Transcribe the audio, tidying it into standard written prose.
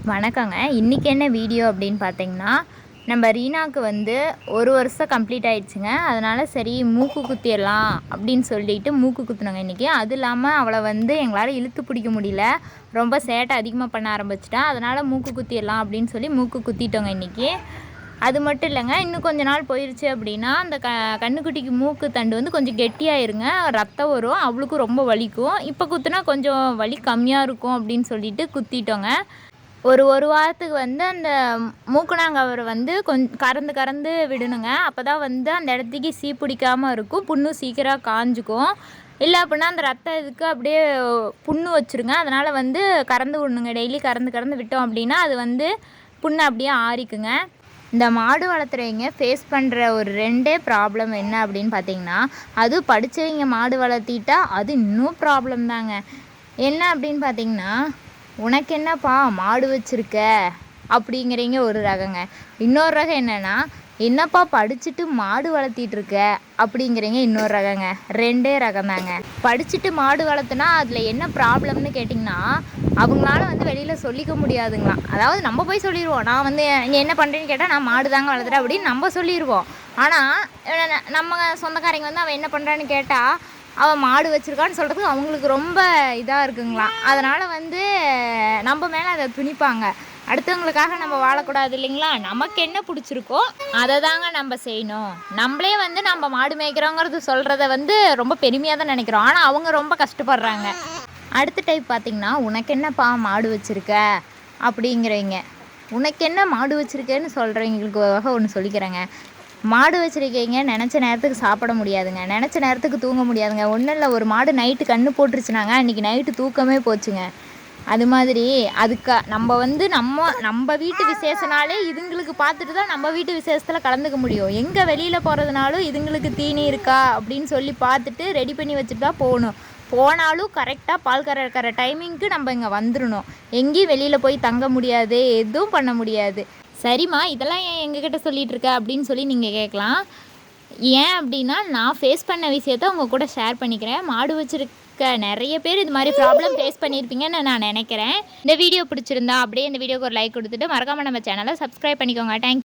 வணக்கங்க. இன்றைக்கி என்ன வீடியோ அப்படின்னு பார்த்தீங்கன்னா, நம்ம ரீனாவுக்கு வந்து 1 வருஷம் கம்ப்ளீட் ஆயிடுச்சுங்க. அதனால் சரி மூக்கு குத்திடலாம் அப்படின்னு சொல்லிட்டு மூக்கு குத்துனோங்க இன்றைக்கி. அது இல்லாமல் அவளை வந்து எங்களால் இழுத்து பிடிக்க முடியல. ரொம்ப சேட்டை அதிகமாக பண்ண ஆரம்பிச்சிட்டா. அதனால் மூக்கு குத்திடலாம் அப்படின்னு சொல்லி மூக்கு குத்திட்டோங்க இன்றைக்கி. அது மட்டும் இல்லைங்க, இன்னும் கொஞ்ச நாள் போயிடுச்சு அப்படின்னா அந்த கன்றுக்குட்டிக்கு மூக்கு தண்டு வந்து கொஞ்சம் கெட்டியாயிருங்க. ரத்தம் வரும், அவளுக்கும் ரொம்ப வலிக்கும். இப்போ குத்துனா கொஞ்சம் வலி கம்மியாக இருக்கும் அப்படின்னு சொல்லிட்டு குத்திட்டோங்க. ஒரு வாரத்துக்கு வந்து அந்த மூக்குனாங்கவரை வந்து கறந்து கறந்து விடணுங்க. அப்போ தான் வந்து அந்த இடத்துக்கு சீ பிடிக்காமல் இருக்கும். புண்ணு சீக்கிரம் காஞ்சிக்கும். இல்லை அப்படின்னா அந்த ரத்தம் இதுக்கு அப்படியே புண்ணு வச்சுருங்க. அதனால் வந்து கறந்து விடணுங்க. டெய்லி கறந்து கறந்து விட்டோம் அப்படின்னா அது வந்து புண்ணு அப்படியே ஆறிக்குங்க. இந்த மாடு வளர்த்துறவங்க ஃபேஸ் பண்ணுற ஒரு 2 ப்ராப்ளம் என்ன அப்படின்னு பார்த்தீங்கன்னா, அதுவும் படித்தவங்க மாடு வளர்த்திட்டா அது இன்னும் ப்ராப்ளம் தாங்க. என்ன அப்படின்னு பார்த்தீங்கன்னா, உனக்கு என்னப்பா மாடு வச்சுருக்க அப்படிங்கிறீங்க ஒரு ரகங்க. இன்னொரு ரகம் என்னென்னா, என்னப்பா படிச்சுட்டு மாடு வளர்த்திட்ருக்க அப்படிங்கிறீங்க இன்னொரு ரகங்க. 2 ரகம் தாங்க. படிச்சுட்டு மாடு வளர்த்துனா அதில் என்ன ப்ராப்ளம்னு கேட்டிங்கன்னா, அவங்களால வந்து வெளியில் சொல்லிக்க முடியாதுங்களாம். அதாவது நம்ம போய் சொல்லிடுவோம், நான் வந்து நீ என்ன பண்ணுறேன்னு கேட்டால் நான் மாடு தாங்க வளர்த்துறேன் அப்படின்னு நம்ம சொல்லிடுவோம். ஆனால் நம்ம சொந்தக்காரங்க வந்து அவன் என்ன பண்ணுறான்னு கேட்டால் அவன் மாடு வச்சுருக்கான்னு சொல்கிறதுக்கு அவங்களுக்கு ரொம்ப இதாக இருக்குங்களாம். அதனால் வந்து நம்ம மேலே அதை துணிப்பாங்க. அடுத்தவங்களுக்காக நம்ம வாழக்கூடாது இல்லைங்களா? நமக்கு என்ன பிடிச்சிருக்கோ அதை தாங்க நம்ம செய்யணும். நம்மளே வந்து நம்ம மாடு மேய்க்கிறோங்கிறது சொல்கிறத வந்து ரொம்ப பெருமையாக தான் நினைக்கிறோம். ஆனால் அவங்க ரொம்ப கஷ்டப்படுறாங்க. அடுத்த டைப் பார்த்திங்கன்னா, உனக்கு என்னப்பா மாடு வச்சுருக்க அப்படிங்கிறவங்க. உனக்கு என்ன மாடு வச்சுருக்கேன்னு சொல்கிறவங்களுக்கு வகை ஒன்று சொல்லிக்கிறேங்க. மாடு வச்சுருக்கீங்க, நினச்ச நேரத்துக்கு சாப்பிட முடியாதுங்க, நினச்ச நேரத்துக்கு தூங்க முடியாதுங்க. ஒன்றும் இல்லை, ஒரு மாடு நைட்டு கண்ணு போட்டுருச்சுனாங்க அன்றைக்கி நைட்டு தூக்கமே போச்சுங்க. அது மாதிரி அதுக்கு நம்ம வந்து நம்ம வீட்டு விசேஷனாலே இதுங்களுக்கு பார்த்துட்டு தான் நம்ம வீட்டு விசேஷத்தில் கலந்துக்க முடியும். எங்கே வெளியில் போகிறதுனாலும் இதுங்களுக்கு தீனி இருக்கா அப்படின்னு சொல்லி பார்த்துட்டு ரெடி பண்ணி வச்சுட்டு தான் போகணும். போனாலும் கரெக்டாக பால் கறக்கிற டைமிங்க்கு நம்ம இங்கே வந்துடணும். எங்கேயும் வெளியில் போய் தங்க முடியாது, எதுவும் பண்ண முடியாது. சரிம்மா, இதெல்லாம் ஏன் எங்ககிட்ட சொல்லிகிட்டு இருக்க அப்படின்னு சொல்லி நீங்கள் கேட்கலாம். ஏன் அப்படின்னா, நான் ஃபேஸ் பண்ண விஷயத்த உங்கள் கூட ஷேர் பண்ணிக்கிறேன். மாடு வச்சுருக்க நிறைய பேர் இது மாதிரி ப்ராப்ளம் ஃபேஸ் பண்ணியிருப்பீங்கன்னு நான் நினைக்கிறேன். இந்த வீடியோ பிடிச்சிருந்தா அப்படியே இந்த வீடியோக்கு ஒரு லைக் கொடுத்துட்டு மறக்காமல் நம்ம சேனலை சப்ஸ்கிரைப் பண்ணிக்கோங்க. தேங்க்யூ.